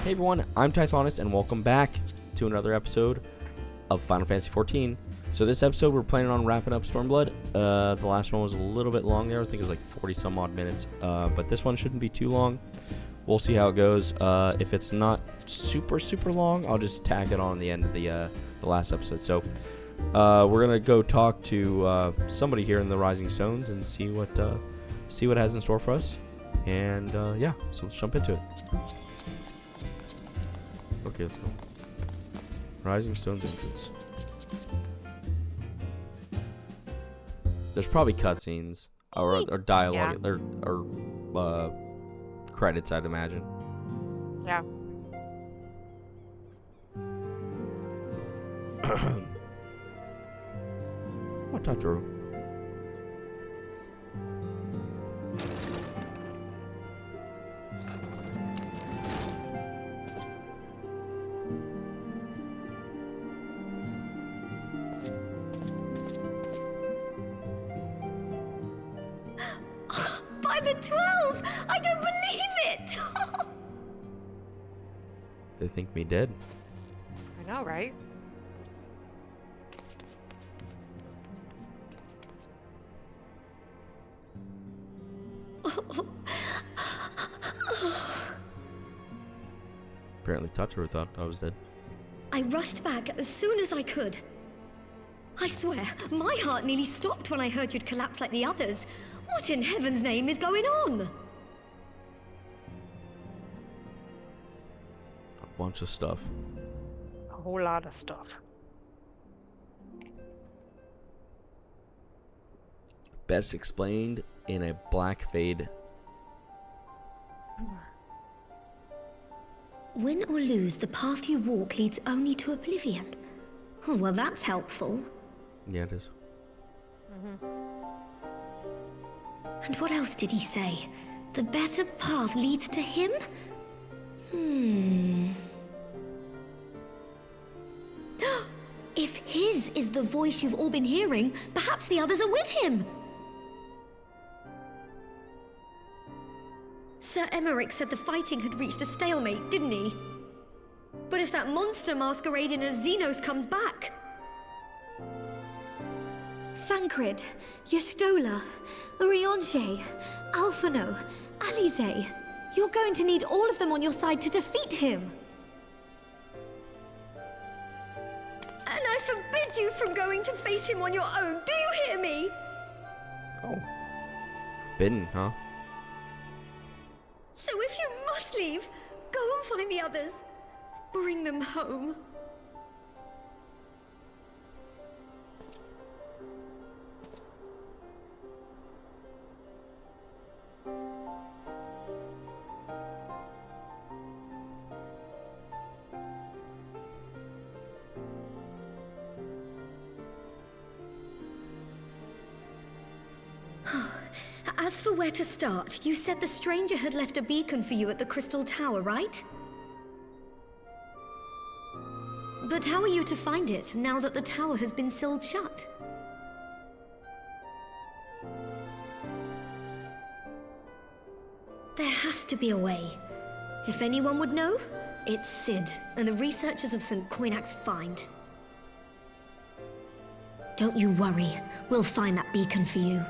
Hey everyone, I'm Tythonus, and welcome back to another episode of Final Fantasy XIV. So this episode, we're planning on wrapping up Stormblood. The last one was a little bit long there. I think it was like 40 some odd minutes. But this one shouldn't be too long. We'll see how it goes. If it's not super long, I'll just tag it on the end of the last episode. So we're gonna go talk to somebody here in the Rising Stones and see what it has in store for us. And yeah, so let's jump into it. Okay, let's go. Rising Stones entrance. There's probably cutscenes or dialogue or credits, I'd imagine. Yeah. What Totoro? By the 12! I don't believe it! They think me dead. I know, right? Apparently Totoro thought I was dead. I rushed back as soon as I could. I swear, my heart nearly stopped when I heard you'd collapse like the others. What in heaven's name is going on? A bunch of stuff. A whole lot of stuff. Best explained in a black fade. Win or lose, the path you walk leads only to oblivion. Oh, well, that's helpful. Yeah, it is. And what else did he say? The better path leads to him? If his is the voice you've all been hearing, perhaps the others are with him. Sir Emmerich said the fighting had reached a stalemate, didn't he? But if that monster masquerading as Xenos comes back... Thancred, Yestola, Urianger, Alphino, Alize. You're going to need all of them on your side to defeat him. And I forbid you from going to face him on your own. Do you hear me? Oh. Forbidden, huh? So if you must leave, go and find the others. Bring them home. As for where to start, you said the stranger had left a beacon for you at the Crystal Tower, right? But how are you to find it, now that the tower has been sealed shut? There has to be a way. If anyone would know, it's Sid and the researchers of St. Coinac's Find. Don't you worry, we'll find that beacon for you.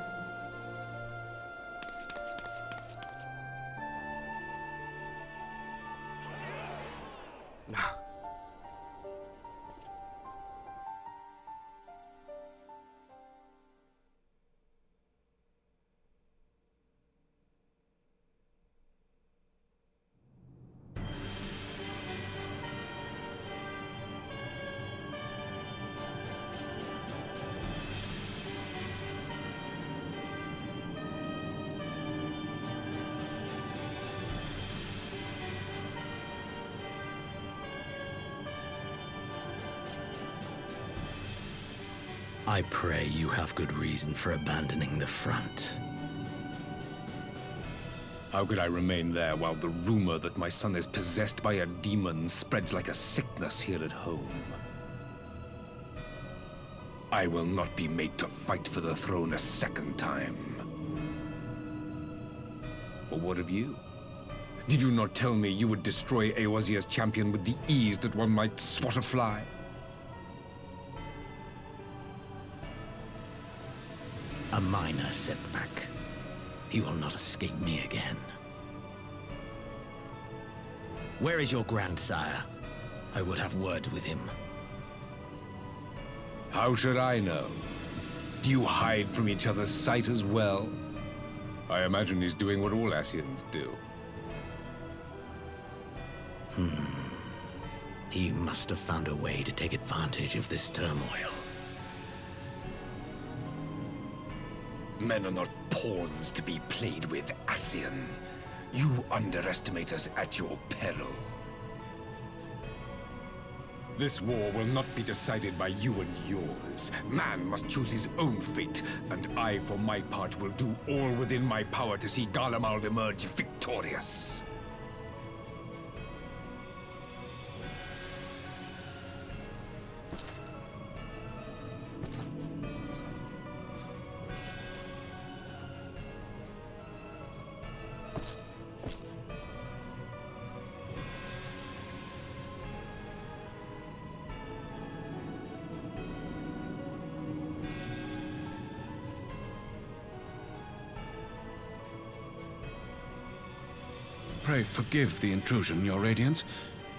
I pray you have good reason for abandoning the front. How could I remain there while the rumor that my son is possessed by a demon spreads like a sickness here at home? I will not be made to fight for the throne a second time. But what of you? Did you not tell me you would destroy Eorzea's champion with the ease that one might swat a fly? A minor setback. He will not escape me again. Where is your grandsire? I would have words with him. How should I know? Do you hide from each other's sight as well? I imagine he's doing what all Ascians do. He must have found a way to take advantage of this turmoil. Men are not pawns to be played with, Ascian. You underestimate us at your peril. This war will not be decided by you and yours. Man must choose his own fate, and I, for my part, will do all within my power to see Garlemald emerge victorious. Pray forgive the intrusion, Your Radiance,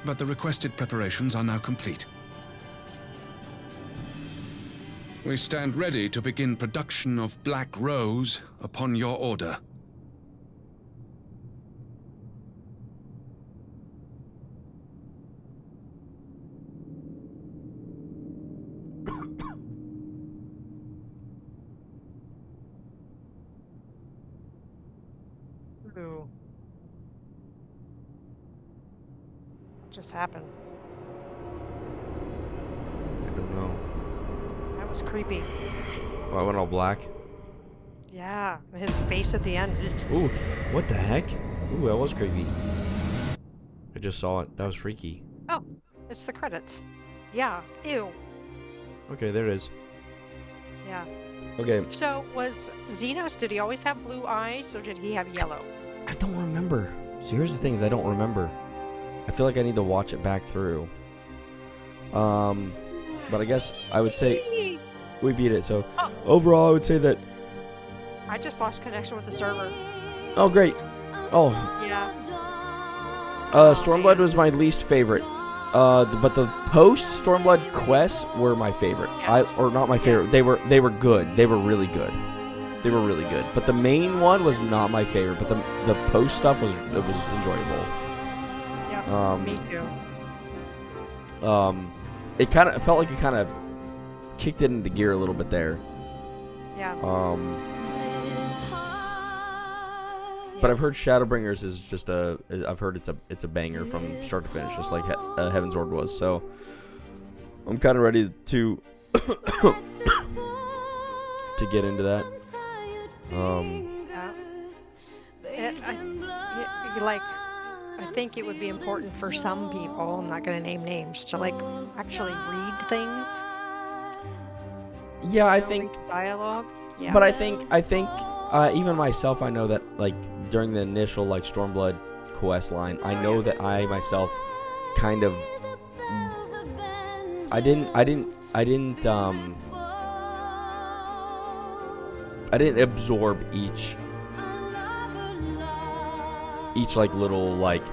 but the requested preparations are now complete. We stand ready to begin production of Black Rose upon your order. Ooh. What just happened? I don't know. That was creepy. Oh, I went all black. Yeah, his face at the end. Ooh, what the heck? Ooh, that was creepy. I just saw it. That was freaky. Oh, it's the credits. Yeah, ew. Okay, there it is. Yeah. Okay, So was Xenos, did he always have blue eyes or did he have yellow? I don't remember. So here's the thing is I don't remember. I feel like I need to watch it back through. But I guess I would say we beat it. So overall, I would say that. I just lost connection with the server. Oh, great. Oh, Yeah. Stormblood was my least favorite. But the post Stormblood quests were my favorite. Yes. Or not my favorite. They were good. They were really good. They were really good. But the main one was not my favorite. But the post stuff was enjoyable. Yeah, me too. It kind of felt like it kind of kicked it into gear a little bit there. Yeah. But I've heard Shadowbringers is just I've heard it's a banger from start to finish, just like Heaven's Ward was. So I'm kind of ready to to get into that. I think it would be important for some people, I'm not going to name names, to like actually read things. Yeah, I Read think. dialogue. Yeah. But I think even myself, I know that like during the initial like Stormblood quest line, I know that I myself kind of I didn't absorb each like little like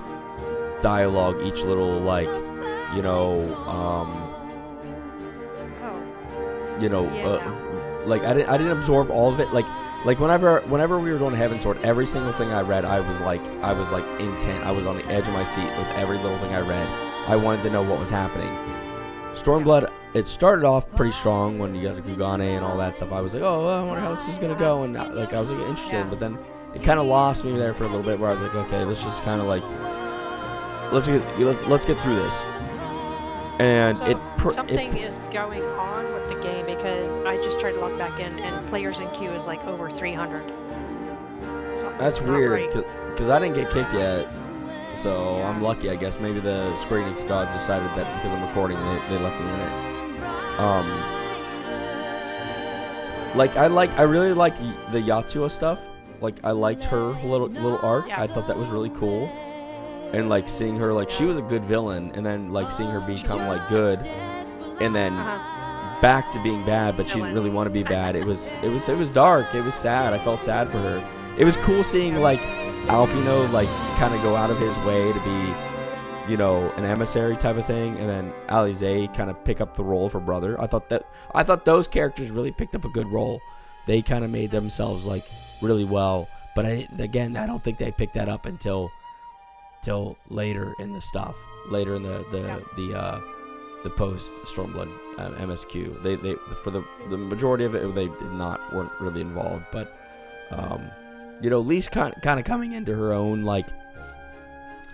dialogue, each little like like I didn't absorb all of it. Like whenever we were going to Heaven's Sword, every single thing I read, I was like intent. I was on the edge of my seat with every little thing I read. I wanted to know what was happening. Stormblood, it started off pretty strong when you got to Gugane and all that stuff. I was like, oh, I wonder how this is gonna go, and like I was like interested, but then it kind of lost me there for a little bit, where I was like, okay, let's just kind of like let's get through this. And So something is going on with the game because I just tried to log back in and players in queue is like over 300. That's weird because I didn't get kicked yet, so I'm lucky, I guess. Maybe the Square Enix gods decided that because I'm recording, they left me in it. I really liked the Yatsuo stuff. Like I liked her little arc. Yeah. I thought that was really cool. and like seeing her like she was a good villain, and then like seeing her become like good, and then back to being bad, but she didn't really want to be bad. It was dark. It was sad. I felt sad for her. It was cool seeing like Alfino like kind of go out of his way to be, you know, an emissary type of thing, and then Alize kind of pick up the role of her brother. I thought those characters really picked up a good role. They kind of made themselves like really well, but I don't think they picked that up until later in the stuff, later in the post Stormblood MSQ. They for the majority of it they weren't really involved, but you know, Lee's kind of coming into her own like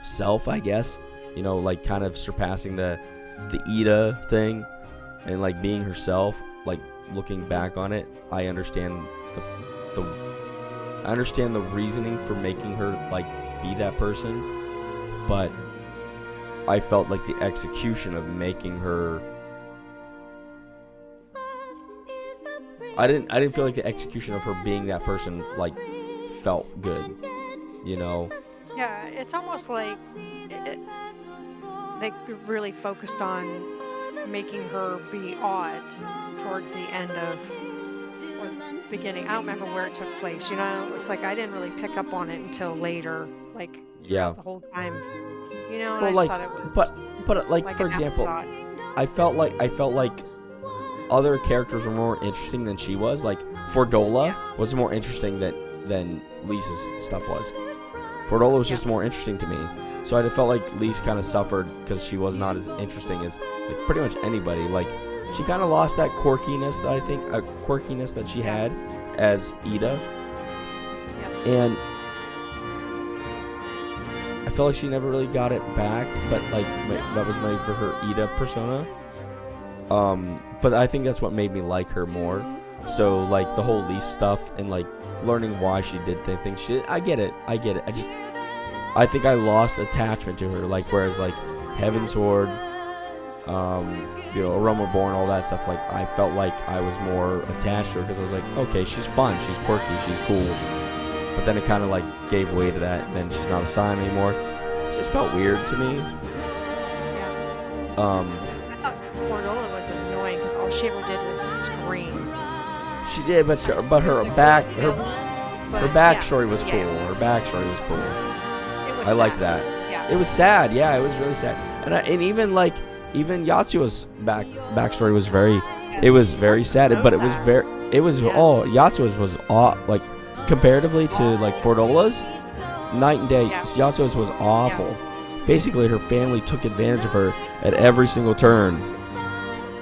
self, I guess. You know, like kind of surpassing the Ida thing and like being herself. Like looking back on it, I understand the reasoning for making her like be that person, but I felt like the execution of making her. I didn't feel like the execution of her being that person like felt good, you know. Yeah, it's almost like they really focused on making her be odd towards the end of or beginning. I don't remember where it took place. You know, it's like I didn't really pick up on it until later, like the whole time. You know, and well, I like, thought it was but like for example, I felt like other characters were more interesting than she was. Like Fordola was more interesting than Lisa's stuff was. Fordola was just more interesting to me. So I felt like Lise kind of suffered because she was not as interesting as like pretty much anybody. Like she kind of lost that quirkiness that she had as Ida. Yes. And I felt like she never really got it back, but like that was made for her Ida persona. But I think that's what made me like her more. So like the whole Lise stuff and like learning why she did things. I get it. I think I lost attachment to her. Like whereas like Heavensward, you know, Aroma Born, all that stuff. Like I felt like I was more attached to her because I was like, okay, she's fun, she's quirky, she's cool. But then it kind of like gave way to that, and then she's not a Sign anymore. It just felt weird to me. Yeah. I thought Fordola was annoying because all she ever did was scream. She did, but her backstory was cool. Her backstory was cool. I liked that. Yeah. It was sad. Yeah, it was really sad. And even Yatsuo's backstory was very. It was very sad, but it was very. It was all Yatsuo's was all like comparatively to like Fordola's, night and day. Yatsuo's was awful. Yeah. Basically, her family took advantage of her at every single turn.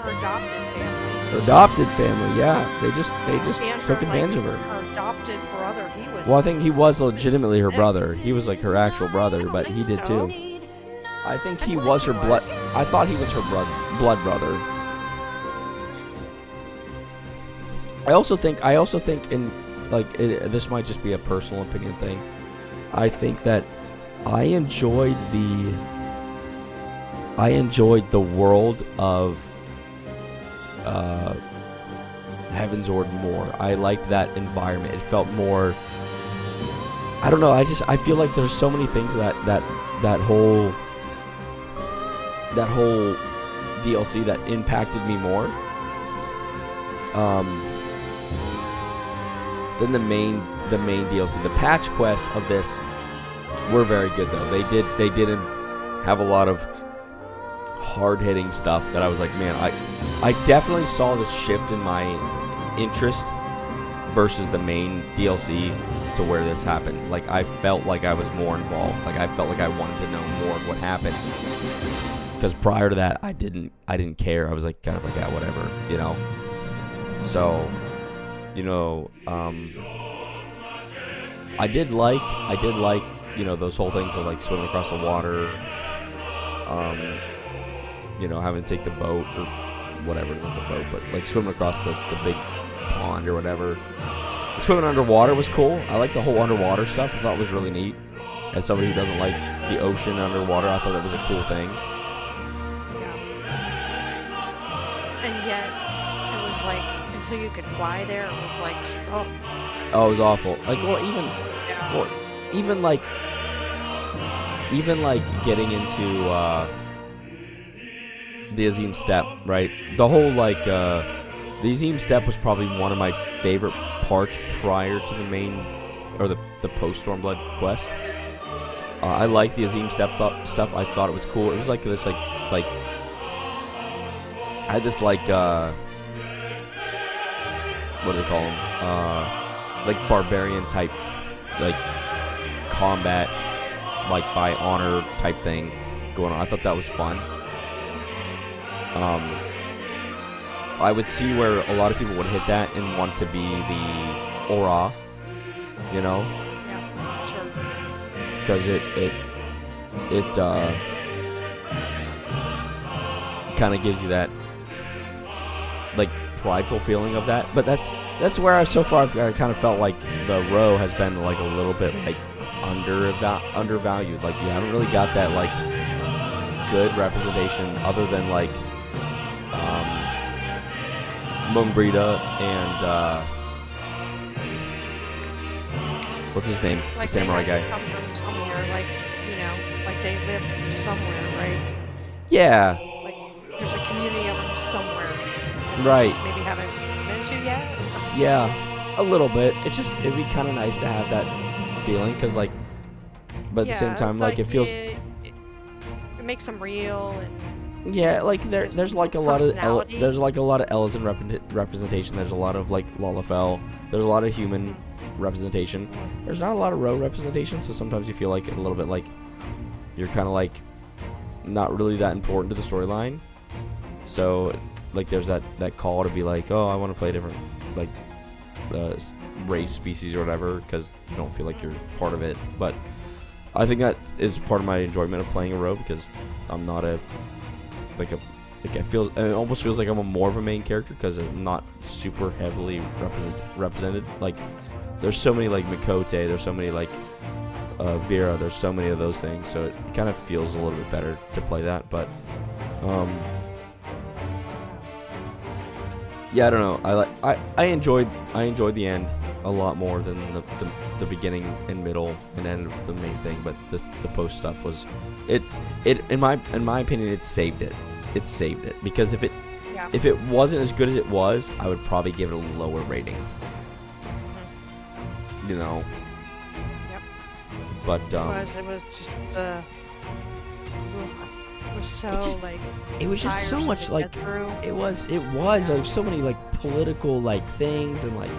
Her adopted family, yeah. They just took advantage of her. Her adopted brother, he was. Well, I think he was legitimately her brother. He was like her actual brother, but he did too. I think he was her blood. I thought he was her blood brother. I also think in like this might just be a personal opinion thing. I think that I enjoyed the world of Heavensward more. I liked that environment. It felt more. I don't know. I feel like there's so many things that whole DLC that impacted me more. Than the main DLC. The patch quests of this were very good though. They didn't have a lot of hard-hitting stuff that I was like, man, I definitely saw this shift in my interest versus the main DLC to where this happened. Like I felt like I was more involved. Like I felt like I wanted to know more of what happened. Because prior to that, I didn't care. I was like kind of like, yeah, whatever, you know. So, you know, I did like, you know, those whole things of like swimming across the water, you know, having to take the boat or whatever, not the boat, but like swimming across the big pond or whatever. Swimming underwater was cool. I like the whole underwater stuff. I thought it was really neat. As somebody who doesn't like the ocean underwater, I thought that was a cool thing. Yeah. And yet, it was like, until you could fly there, it was like, oh, it was awful. Like, well, even like, even like getting into the Azim Step, right? The whole like the Azim Step was probably one of my favorite parts prior to the main or the post Stormblood quest. I liked the Azim Step stuff. I thought it was cool. It was like this like I had this like what do they call them? Like barbarian type like combat like by honor type thing going on. I thought that was fun. I would see where a lot of people would hit that and want to be the aura, you know? Yeah, sure. Because it kind of gives you that like prideful feeling of that. But that's where so far I've kind of felt like the row has been like a little bit like undervalued. Like you haven't really got that like good representation other than like Mumbrita and what's his name? Like The samurai they guy. come from somewhere, like, you know, like they live somewhere, right? Yeah. Like there's a community of them somewhere. Right. Just maybe haven't been to yet. Yeah. A little bit. It'd be kind of nice to have that feeling, because like, but at the same time, it's like it feels. it makes them real and. Yeah, like there's like a lot of personality. there's like a lot of Elysian representation. There's a lot of like Lalafell. There's a lot of human representation. There's not a lot of row representation, so sometimes you feel like a little bit like you're kind of like not really that important to the storyline. So like there's that call to be like, oh, I want to play a different like race, species, or whatever, because you don't feel like you're part of it. But I think that is part of my enjoyment of playing a row, because I'm not it almost feels like I'm more of a main character because I'm not super heavily represented. Like there's so many like Mikote, there's so many like Vera, there's so many of those things, so it kind of feels a little bit better to play that. But yeah, I don't know. I enjoyed the end a lot more than the beginning and middle and end of the main thing. But the post stuff was it in my opinion it saved it. It saved it, because if it wasn't as good as it was, I would probably give it a lower rating. You know. Yep. But It was just it was so like it was just so tiresome much to like get through. it was like so many like political like things and like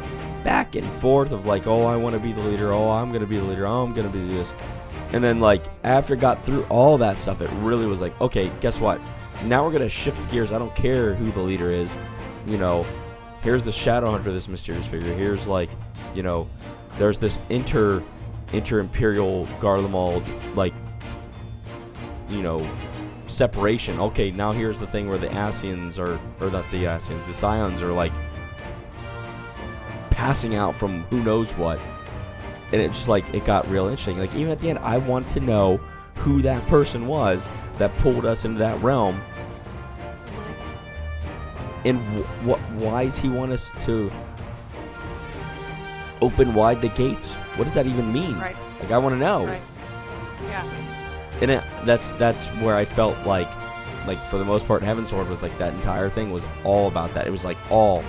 back and forth of like, oh, I want to be the leader, oh, I'm gonna be the leader, oh, I'm gonna be this, and then like after I got through all that stuff, it really was like, okay, guess what? Now we're gonna shift gears. I don't care who the leader is, you know. Here's the Shadow Hunter, this mysterious figure. Here's like, you know, there's this inter-imperial Garlemald like, you know, separation. Okay, now here's the thing where the Asians or not the Asians, the Scions are like passing out from who knows what, and it just like it got real interesting. Like even at the end, I wanted to know who that person was that pulled us into that realm, and why does he want us to open wide the gates? What does that even mean? Right. Like I want to know. Right. Yeah. And that's where I felt like for the most part, Heavensward was like that entire thing was all about that. It was like all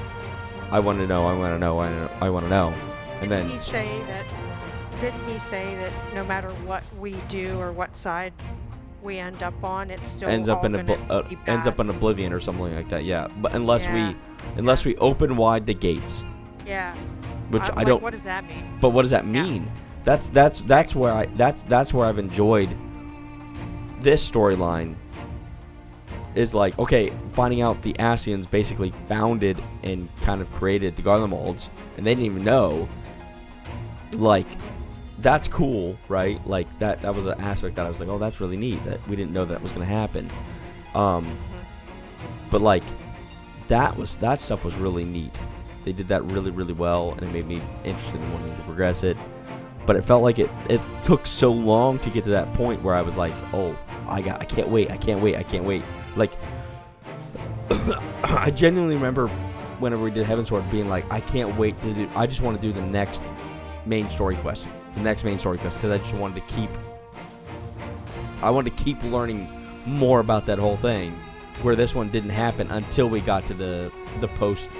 I want to know, I want to know, I want to know. And then Didn't he say that no matter what we do or what side we end up on, it's still ends up in oblivion or something like that. Yeah, but unless we open wide the gates. Yeah. Which I like, don't. What does that mean? But what does that mean? That's where I've enjoyed this storyline. Is like, okay, finding out the Asians basically founded and kind of created the Garlemalds, and they didn't even know. Like, that's cool, right? Like that was an aspect that I was like, oh, that's really neat. That we didn't know that was gonna happen. But like, that stuff was really neat. They did that really, really well, and it made me interested in wanting to progress it. But it felt like it took so long to get to that point where I was like, oh, I can't wait. Like, I genuinely remember whenever we did Heavensward being like, I can't wait I just want to do the next main story quest. Because I just wanted to keep I wanted to keep learning more about that whole thing, where this one didn't happen until we got to the post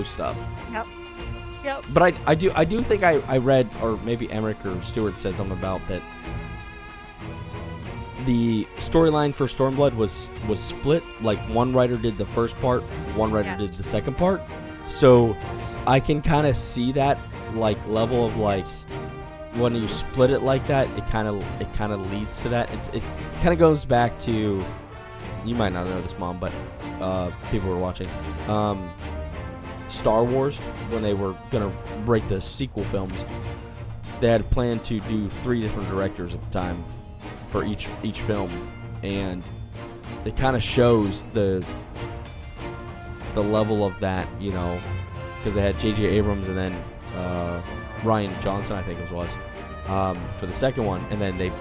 stuff. Yep. But I do think I read, or maybe Emmerich or Stewart said something about that. The storyline for Stormblood was split. Like, one writer did the first part, one writer did the second part. So I can kind of see that like level of like when you split it like that, it kind of leads to that. It kind of goes back to, you might not know this, Mom, but people were watching Star Wars when they were gonna break the sequel films. They had planned to do 3 different directors at the time for each film, and it kind of shows the level of that, you know, because they had J.J. Abrams and then Ryan Johnson, I think it was, for the second one, and then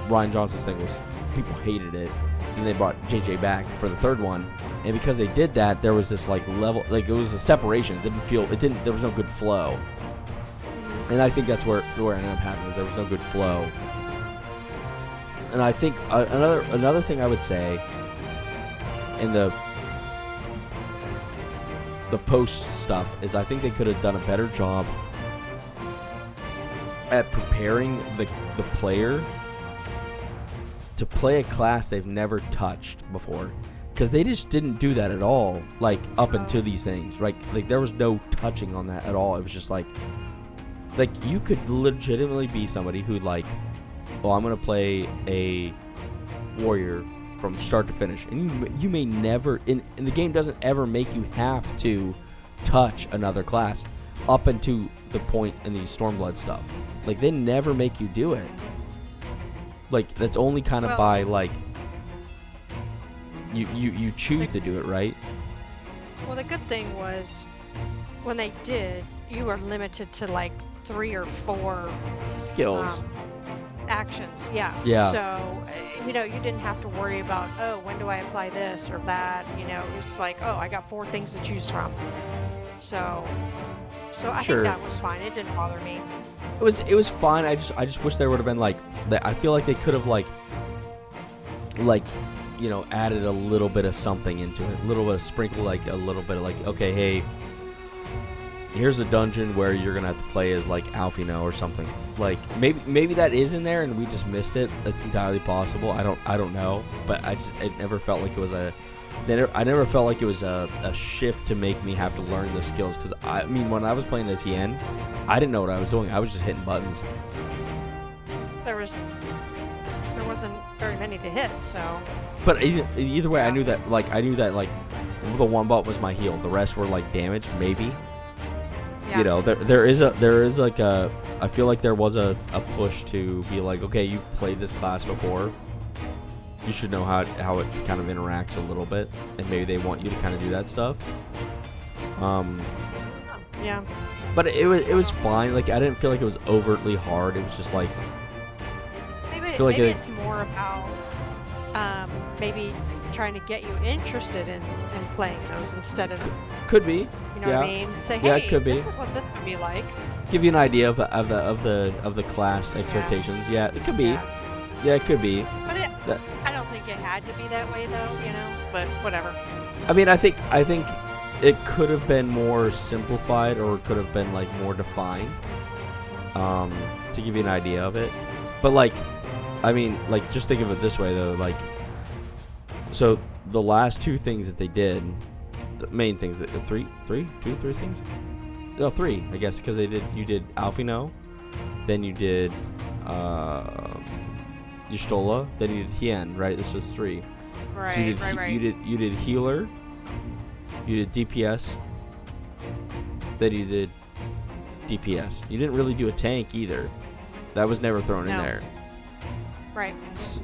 Ryan Johnson's thing was people hated it, and they brought J.J. back for the third one, and because they did that, there was this like level, like it was a separation. There was no good flow, and I think that's where it ended up happening, is there was no good flow. And I think another thing I would say in the post stuff is I think they could have done a better job at preparing the player to play a class they've never touched before, because they just didn't do that at all, like up until these things, right? Like there was no touching on that at all. It was just like you could legitimately be somebody who like, well, I'm gonna play a warrior from start to finish, and you may never, and the game doesn't ever make you have to touch another class up until the point in these Stormblood stuff. Like they never make you do it. Like that's only kind of by like you choose to do it, right? Well, the good thing was when they did, you were limited to like 3 or 4 skills. Actions, yeah. So, you know, you didn't have to worry about, oh, when do I apply this or that? You know, it was like, oh, I got 4 things to choose from. So I think that was fine. It didn't bother me. It was fine. I just wish there would have been like that. I feel like they could have like you know, added a little bit of something into it, a little bit of sprinkle, like a little bit of like, okay, hey, here's a dungeon where you're gonna have to play as like Alfino or something. Like maybe that is in there and we just missed it. That's entirely possible. I don't know. But it never felt like it was I never felt like it was a shift to make me have to learn the skills. Because I mean, when I was playing as Hien, I didn't know what I was doing. I was just hitting buttons. There wasn't very many to hit, so. But either way, I knew that like the one bot was my heal. The rest were like damage, maybe. Yeah. You know, there is like a, I feel like there was a push to be like, okay, you've played this class before, you should know how it kind of interacts a little bit, and maybe they want you to kind of do that stuff. Yeah. But it was fine. Like I didn't feel like it was overtly hard. It was just like maybe it's more about maybe trying to get you interested in playing those instead of, could be, you know what I mean? Say, hey, it could be. This is what this would be like. Give you an idea of the class expectations. Yeah, it could be. Yeah, it could be. But I don't think it had to be that way though, you know. But whatever. I mean, I think it could have been more simplified, or it could have been like more defined, to give you an idea of it. But like, I mean, like, just think of it this way though, like, so the last 2 things that they did, the main things that 3 things? No, 3, I guess, because you did Alfino, then you did Y'shtola, then you did Hien, right? This was 3. Right, so right. You did healer, you did DPS, then you did DPS. You didn't really do a tank either. That was never thrown in there. Right.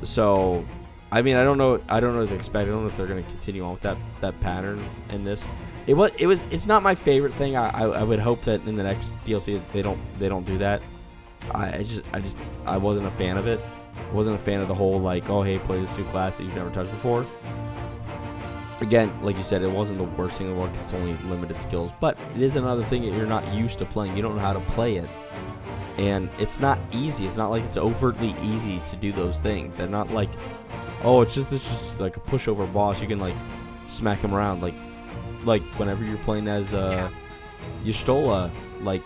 So, I mean, I don't know what to expect. I don't know if they're going to continue on with that pattern in this. It's not my favorite thing. I would hope that in the next DLC they don't do that. I wasn't a fan of it. I wasn't a fan of the whole like, oh hey, play this new class that you've never touched before. Again, like you said, it wasn't the worst thing in the world because it's only limited skills, but it is another thing that you're not used to playing. You don't know how to play it. And it's not easy. It's not like it's overtly easy to do those things. They're not like, oh, it's just like a pushover boss. You can like smack him around. Like whenever you're playing as Y'shtola, like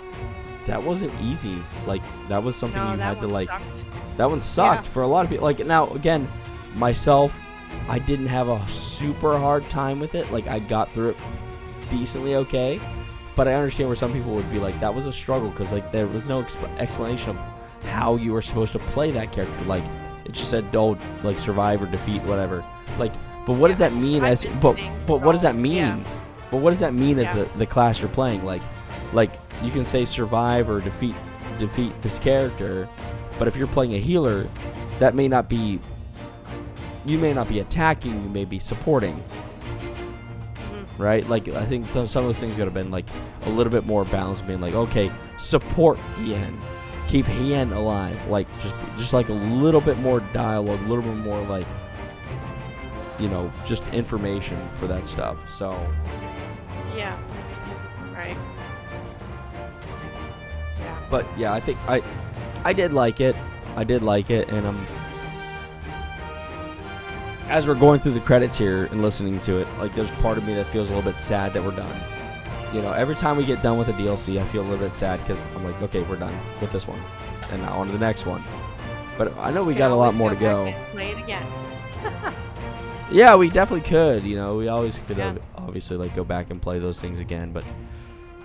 that wasn't easy. Like that was something you had to like. Sucked. That one sucked for a lot of people. Like now, again, myself, I didn't have a super hard time with it. Like I got through it decently okay. But I understand where some people would be like, that was a struggle because like there was no explanation of how you were supposed to play that character. Like it just said, don't like survive or defeat, whatever. Like, but what does that mean as? But what does that mean? Yeah. But what does that mean as the class you're playing? Like you can say survive or defeat this character, but if you're playing a healer, that may not be. You may not be attacking. You may be supporting. Right? Like, I think some of those things could have been, like, a little bit more balanced, being like, okay, support Hien. Keep Hien alive. Like, just like, a little bit more dialogue, a little bit more, like, you know, just information for that stuff. So. Yeah. Right. Yeah. But, yeah, I think I did like it. And as we're going through the credits here and listening to it, like there's part of me that feels a little bit sad that we're done. You know, every time we get done with a DLC, I feel a little bit sad because I'm like, okay, we're done with this one, and now on to the next one. But I know we got a lot more to go. Play it again. Yeah, we definitely could. You know, we always could obviously like go back and play those things again. But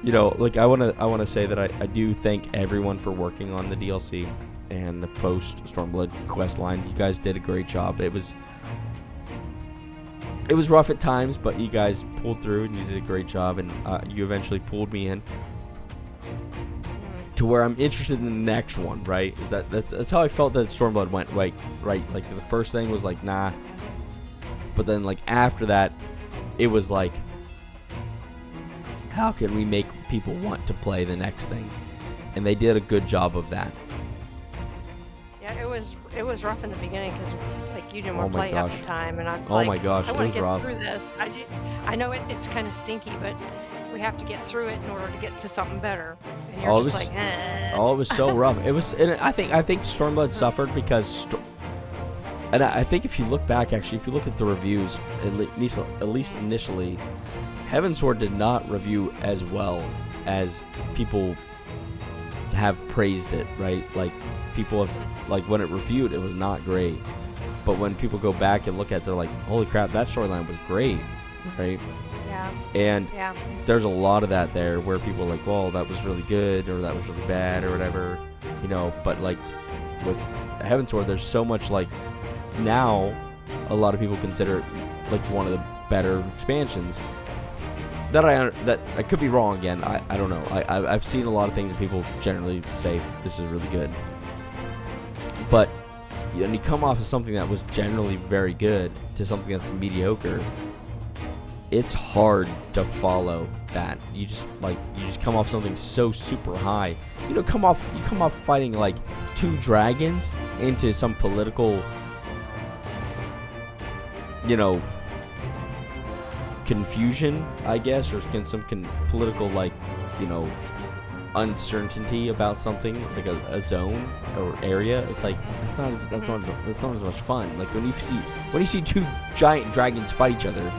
you know, like I wanna say that I do thank everyone for working on the DLC and the post Stormblood quest line. You guys did a great job. It was rough at times, but you guys pulled through and you did a great job, and you eventually pulled me in to where I'm interested in the next one, right? That's how I felt that Stormblood went, right? Like the first thing was like, nah. But then like after that, it was like, how can we make people want to play the next thing? And they did a good job of that. Yeah, it was rough in the beginning because like you didn't want to play half the time, and I'm like, oh my gosh, I want to get rough. through this. I know it's kind of stinky, but we have to get through it in order to get to something better. And you're just like, eh. Oh, it was so rough. It was, and I think Stormblood suffered because, and I think if you look back, actually, if you look at the reviews, at least initially, Heavensward did not review as well as people have praised it, right? Like people have, like when it reviewed, it was not great. But when people go back and look at it, they're like, holy crap, that storyline was great, right? Yeah. And there's a lot of that there where people are like, well, that was really good or that was really bad or whatever, you know. But like with Heavensward, there's so much, like now a lot of people consider it like one of the better expansions. That I could be wrong again. I don't know. I've seen a lot of things that people generally say this is really good. But when you come off of something that was generally very good to something that's mediocre, it's hard to follow that. You just come off something so super high. You know, come off fighting like 2 dragons into some political, you know, confusion, I guess, or some political, like, you know, uncertainty about something, like a zone or area. It's like that's not as much fun. Like when you see 2 giant dragons fight each other,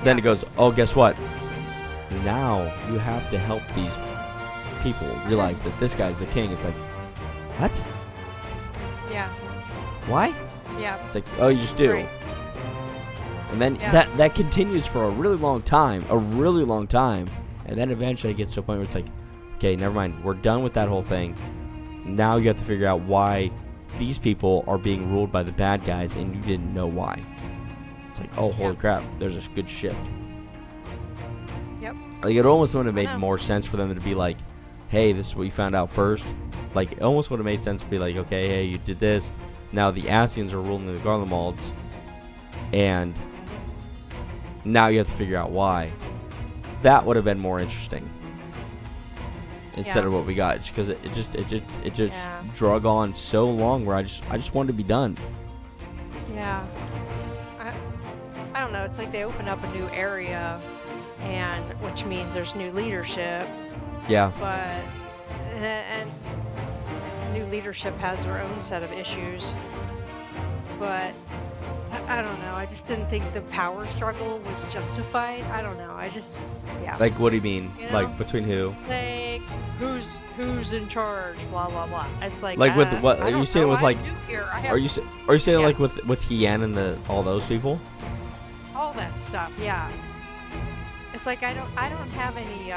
then it goes, oh, guess what? Now you have to help these people realize that this guy's the king. It's like, what? Yeah. Why? Yeah. It's like, oh, you just do. Right. And then that continues for a really long time, and then eventually it gets to a point where it's like, okay, never mind, we're done with that whole thing. Now you have to figure out why these people are being ruled by the bad guys, and you didn't know why. It's like, oh, holy crap, there's a good shift. Yep. Like, it almost would have made more sense for them to be like, hey, this is what you found out first. Like, it almost would have made sense to be like, okay, hey, you did this. Now the Asians are ruling the Garlemalds, and now you have to figure out why. That would have been more interesting instead of what we got, because it just drug on so long where I just wanted to be done. Yeah. I don't know. It's like they opened up a new area, and which means there's new leadership. Yeah. But and new leadership has their own set of issues. But I don't know. I just didn't think the power struggle was justified. I don't know. Yeah. Like, what do you mean? You know? Like, between who? Like, who's in charge? Blah blah blah. It's like With what? I Are you don't saying know, with I'm like? new here. Are you saying Yeah. like with Hien and all those people? all that stuff? Yeah. It's like I don't have any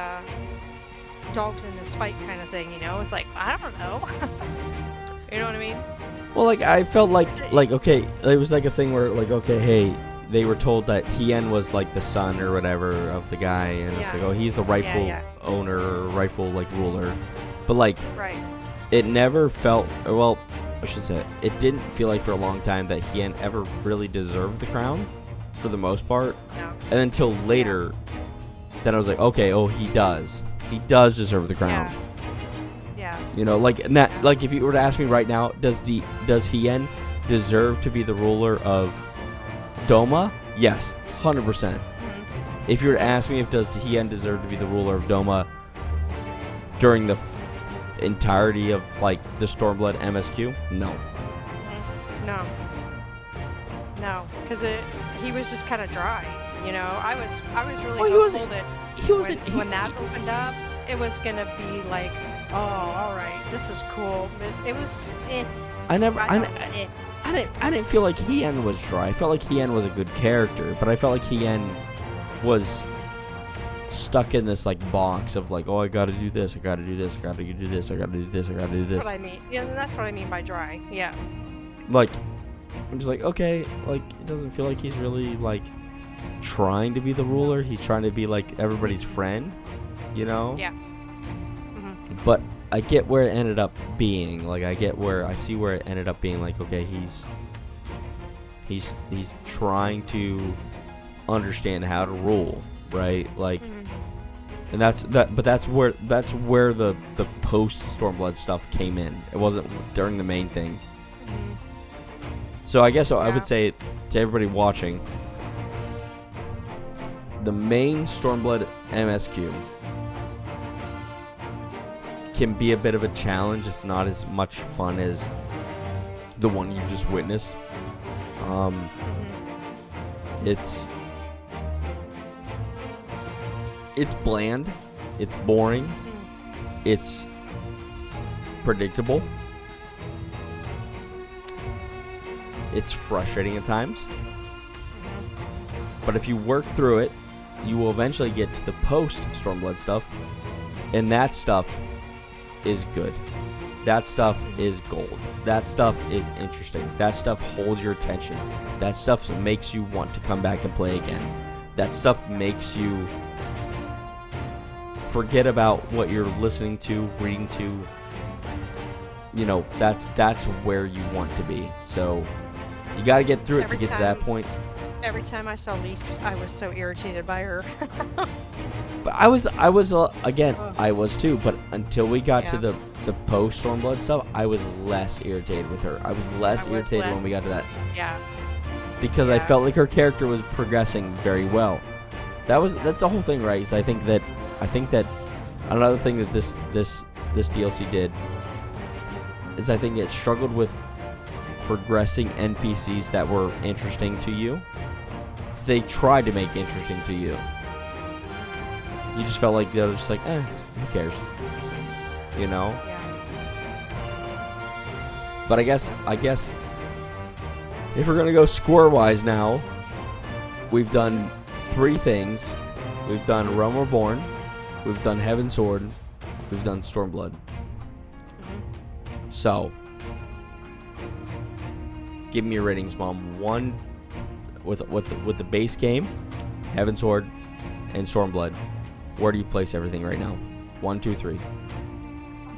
dogs in this fight kind of thing. You know? It's like I don't know. You know what I mean? Well, like I felt like okay, it was like a thing where like okay, hey, they were told that Hien was like the son or whatever of the guy, and it's Yeah. like oh, he's the rightful owner or rightful like ruler, but like Right. it never felt well. I should say it didn't feel like for a long time that Hien ever really deserved the crown, for the most part, No. and until later, then I was like okay, oh he does deserve the crown. Yeah. Yeah. You know, like like if you were to ask me right now, does Hien deserve to be the ruler of Doma? Yes, 100%. Mhm. If you were to ask me if does Hien deserve to be the ruler of Doma during the entirety of like the Stormblood MSQ, no. No. No, because he was just kind of dry. You know, I was really Well, he hopeful wasn't- that He wasn't. when that opened up, it was gonna be like, oh, all right, this is cool. But it was, I never. I I, thought, I didn't feel like Hien was dry. I felt like Hien was a good character, but I felt like Hien was stuck in this like box of like, oh, I gotta do this, I gotta do this, I gotta do this, I gotta do this, I gotta do that's this. what I mean. Yeah, that's what I mean by dry. Yeah. Like, I'm just like, okay, like it doesn't feel like he's really like trying to be the ruler. He's trying to be like everybody's friend, you know? Yeah. Hmm. But I get where it ended up being. Like, I see where it ended up being. Like, okay, he's trying to understand how to rule, right? Like, and that's where the post Stormblood stuff came in. It wasn't during the main thing. So I guess I Yeah. would say to everybody watching, the main Stormblood MSQ can be a bit of a challenge. It's not as much fun as the one you just witnessed. It's bland, it's boring, it's predictable, it's frustrating at times. But if you work through it, you will eventually get to the post Stormblood stuff, and that stuff is good. That stuff is gold. That stuff is interesting. That stuff holds your attention. That stuff makes you want to come back and play again. That stuff makes you forget about what you're listening to, reading to. You know, that's where you want to be. So you got to get through it to get to that point. Every time I saw Lise, I was so irritated by her. But I was again, I was too. But until we got to the post Stormblood stuff, I was less irritated with her. I was less irritated when we got to that. Yeah. Because I felt like her character was progressing very well. That's the whole thing, right? Is I think that another thing that this DLC did is I think it struggled with progressing NPCs that were interesting to you. They tried to make interesting to you. You just felt like they were just like, who cares? You know? Yeah. But I guess if we're gonna go score-wise now, we've done 3 things. We've done Realm Reborn, we've done Heaven's Sword, we've done Stormblood. So, give me your ratings, Mom. 1 with the base game, Heaven's Sword, and Stormblood. Where do you place everything right now? 1, 2, 3.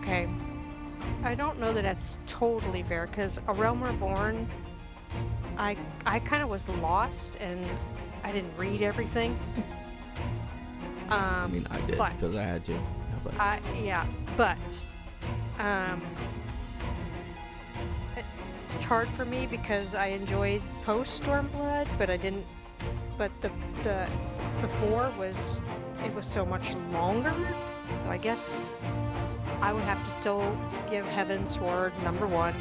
Okay. I don't know that that's totally fair, because A Realm Reborn, I kind of was lost, and I didn't read everything. I mean, I did but- because I had to. But it's hard for me because I enjoyed post Stormblood, but I didn't. But the before was so much longer. So I guess I would have to still give Heaven's Sword number 1.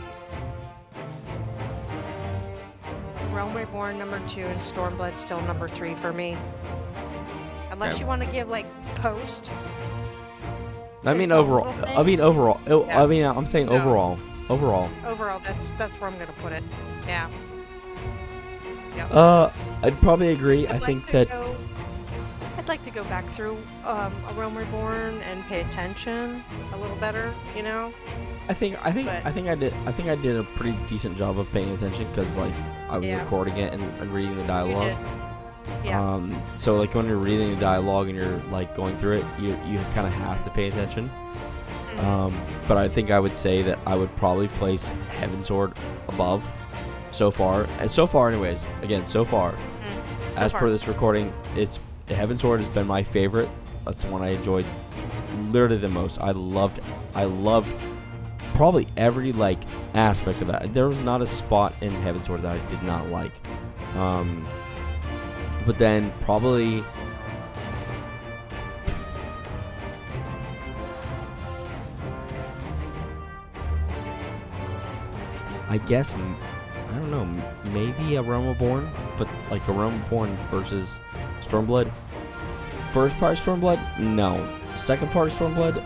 Realm Reborn number 2, and Stormblood still number 3 for me. Unless Okay. you want to give like post. I mean It's a overall. little thing. I mean overall. Yeah. I mean I'm saying No. overall. Overall. Overall, that's where I'm gonna put it. Yeah. Yep. I'd probably agree. I I'd think like that. to I'd like to go back through A Realm Reborn and pay attention a little better. You know. I think I did a pretty decent job of paying attention because like I was Yeah. recording it and reading the You dialogue. did. Yeah. So like when you're reading the dialogue and you're like going through it, you kind of have to pay attention. But I think I would say that I would probably place Heaven's Sword above so far. And so far anyways, again, so far, So as far. per this recording, it's Heaven's Sword has been my favorite. That's the one I enjoyed literally the most. I loved probably every like aspect of that. There was not a spot in Heaven's Sword that I did not like. But then probably I guess I don't know, maybe a Realm Reborn, but like a Realm Reborn versus Stormblood. First part of Stormblood, no. Second part of Stormblood,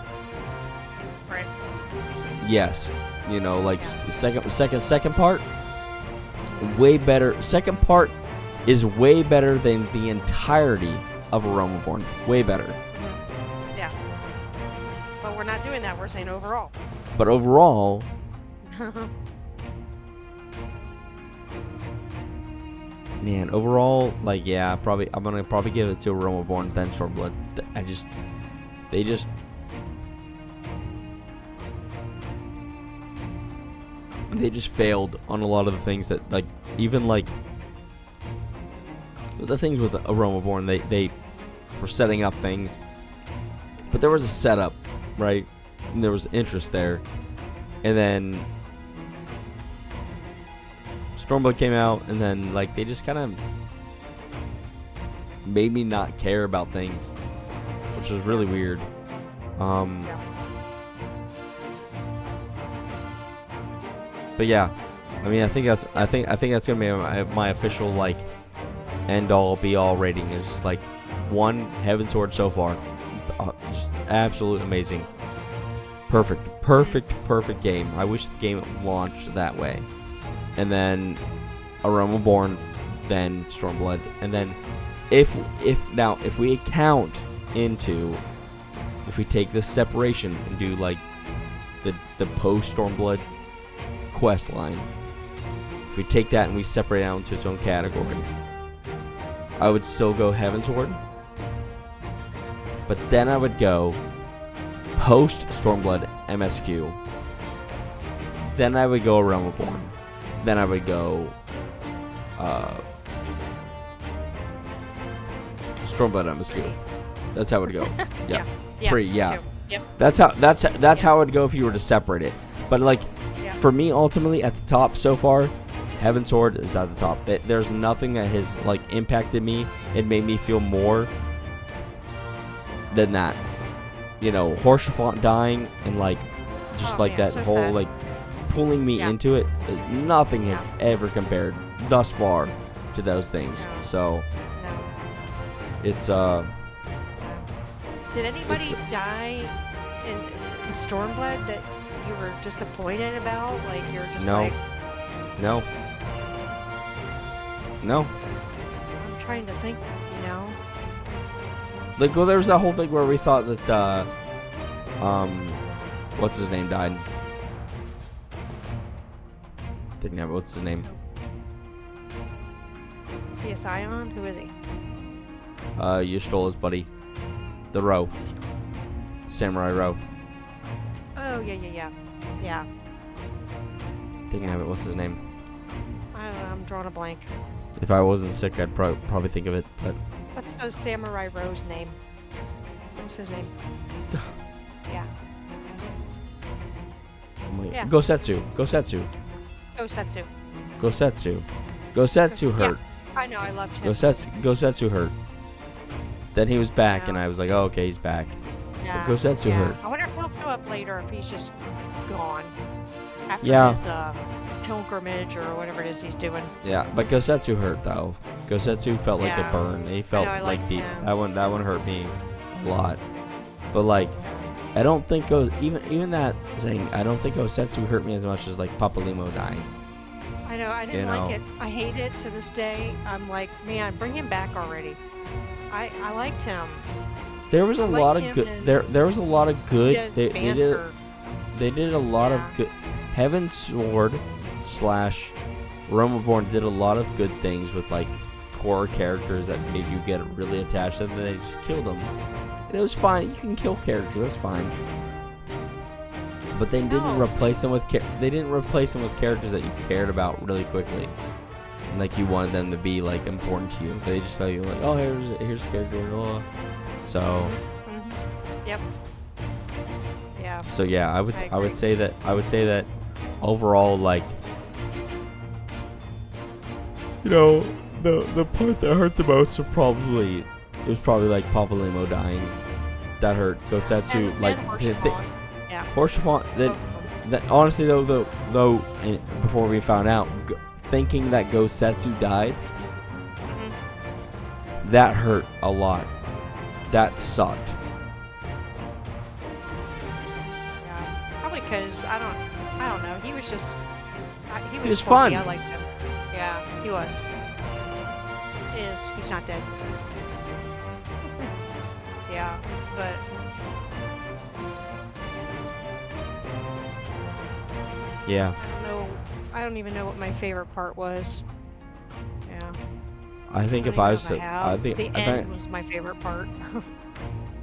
Right. yes. You know, like second part, way better. Second part is way better than the entirety of a Realm Reborn. Way better. Yeah. But we're not doing that. We're saying overall. But overall, man, overall, like, yeah, I'm gonna probably give it to a Realm Reborn, then Stormblood. They just failed on a lot of the things that, like, even like the things with a Realm Reborn, they were setting up things, but there was a setup, right? And there was interest there, and then Stormblood came out, and then like they just kind of made me not care about things, which was really weird. But yeah, I mean, I think that's gonna be my official like end all be all rating. Is just like 1 Heaven's Sword so far, just absolute amazing, perfect game. I wish the game launched that way. And then a Realm Reborn, then Stormblood, and then if we account into, if we take this separation and do like the post Stormblood quest line, if we take that and we separate it out into its own category, I would still go Heaven's Sword, but then I would go post Stormblood MSQ, then I would go Realm Reborn, then I would go Stormblood MSQ. That's how it would go. Yeah. Yeah. Pretty, yeah. Too. Yep. That's how it would go if you were to separate it. But like, Yeah. for me, ultimately at the top so far, Heaven's Sword is at the top. There's nothing that has like impacted me and made me feel more than that. You know, Horsefont dying and like just Oh, like man, that so whole sad. like pulling me Yeah. into it. Nothing has Yeah. ever compared thus far to those things. No. So No. it's Did anybody It's- die in Stormblood that you were disappointed about? Like you're just No. like, no. I'm trying to think, you know? Like, well, there was that whole thing where we thought that what's his name died. Didn't have what's his name? Is he a Scion? Who is he? You stole his buddy, the Row, Samurai Row. Oh yeah. Yeah. Didn't have it. What's his name? I don't know. I'm drawing a blank. If I wasn't sick, I'd probably think of it. But What's Samurai Row's name? What's his name? Yeah. Yeah. Gosetsu Yeah. hurt. I know. I loved him. Gosetsu hurt. Then he was back, Yeah. and I was like, oh, okay, he's back. Yeah. Gosetsu yeah. hurt. I wonder if we'll do up later if he's just gone after Yeah. his pilgrimage or whatever it is he's doing. Yeah, but Gosetsu hurt though. Gosetsu felt like a Yeah. burn. He felt I like liked deep. him. That one hurt me a lot. But like, I don't think even that saying, I don't think Gosetsu hurt me as much as like Papalimo dying. I know, I didn't like it. I hate it to this day. I'm like, man, bring him back already. I liked him. There was a liked lot of him good. and There was a lot of good. His They banter. did a lot of Yeah. good. Heaven's Sword / Realm Reborn did a lot of good things with like core characters that made you get really attached to them. They just killed them, and it was fine. You can kill characters, that's fine. But they didn't No. replace them with characters that you cared about really quickly, and like you wanted them to be like important to you. They just tell you like, oh, here's a character, blah. So. Mhm. Yep. Yeah. So yeah, I agree. would say that overall, like, you know, the part that hurt the most was probably like Papalimo dying. That hurt. Gosetsu, And like Horsefall. Yeah. Horsefall. Both of them. That honestly though, and before we found out, thinking that Gosetsu died, Mhm. that hurt a lot. That sucked. Yeah. Probably because I don't know. He was just he was was funny. fun. I liked him. Yeah, he was. He's not dead. Yeah, but Yeah. I don't even know what my favorite part was. Yeah. I think if don't I even was know to, if have. I think the if end was my favorite part.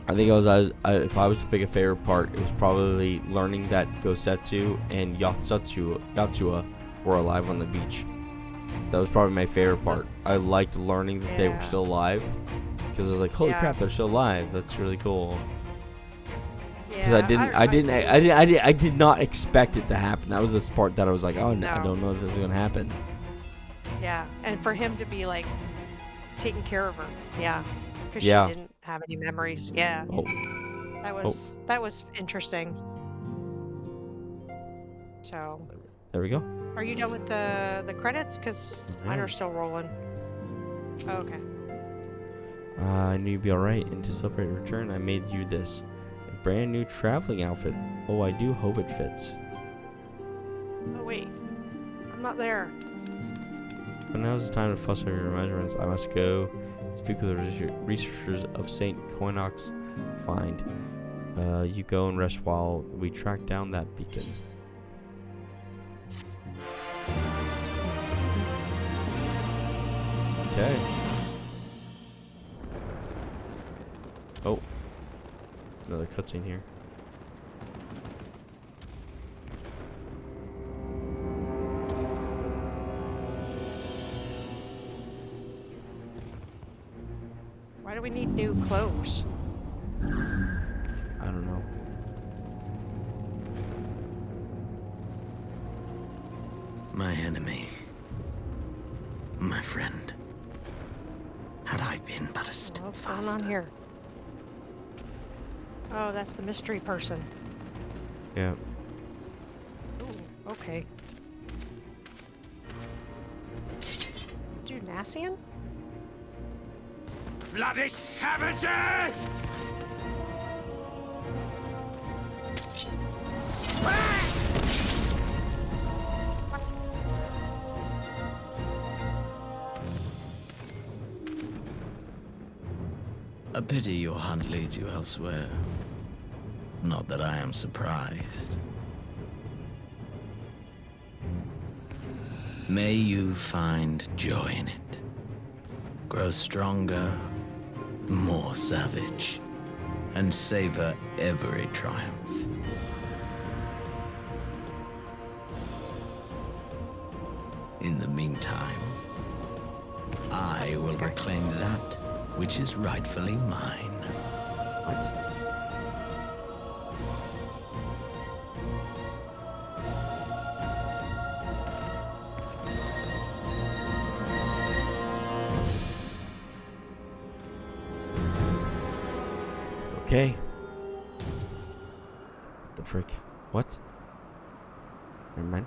I think if I was to pick a favorite part, it was probably learning that Gosetsu and Yatsua were alive on the beach. That was probably my favorite part. I liked learning that they were Yeah. still alive, because I was like, holy Yeah. crap, they're still alive. That's really cool. Because Yeah, I did not expect it to happen. That was this part that I was like, oh, no. I No. don't know if this is gonna happen. Yeah, and for him to be like taking care of her. Yeah. Because Yeah. she didn't have any memories. Yeah. Oh, That was interesting. So, there we go. are you done with the credits? Because mine are still rolling. Oh, okay. I knew you'd be alright, and to celebrate your return, I made you this. A brand new traveling outfit. Oh, I do hope it fits. Oh wait, I'm not there. But now's the time to fuss over your measurements. I must go speak with the researchers of St. Coinox. Find. You go and rest while we track down that beacon. Okay. Oh. Another cutscene here. Why do we need new clothes? I don't know. My enemy. My friend. Had I been but a step What's going faster. on here? Oh, that's the mystery person. Yeah. Ooh, okay. Dude, Nassian? Bloody savages! What? A pity your hunt leads you elsewhere. Not that I am surprised. May you find joy in it. Grow stronger, more savage, and savor every triumph. In the meantime, I will reclaim that which is rightfully mine. What? Okay. What the frick. What? Never mind.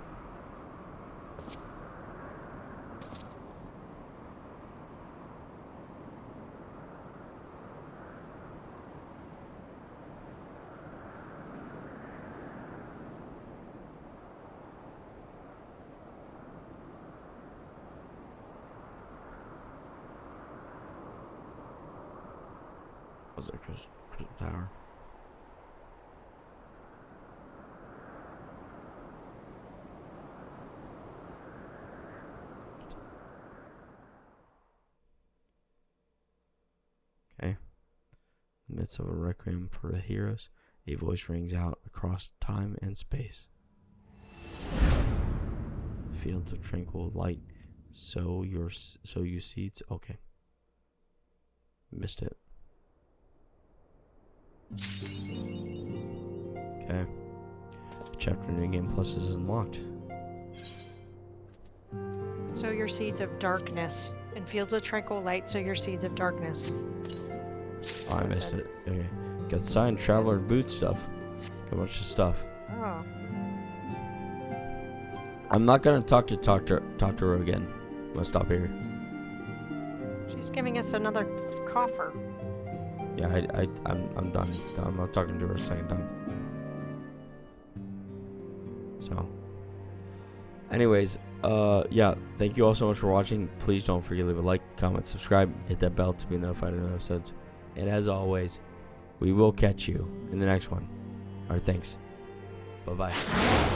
Was it Crystal Tower? Okay. In the midst of a requiem for the heroes, a voice rings out across time and space. Fields of tranquil light. So you seeds. Okay. Missed it. Okay. Chapter New Game Plus is unlocked. Sow your seeds of darkness. In fields of tranquil light, sow your seeds of darkness. Oh, I missed it. Okay. Got signed Traveler and Boot stuff. Got a bunch of stuff. Oh. I'm not gonna talk to her again. I'm gonna stop here. She's giving us another coffer. Yeah, I'm done. I'm not talking to her a second time. So, anyways, yeah, thank you all so much for watching. Please don't forget to leave a like, comment, subscribe, hit that bell to be notified of new episodes. And as always, we will catch you in the next one. Alright, thanks. Bye-bye.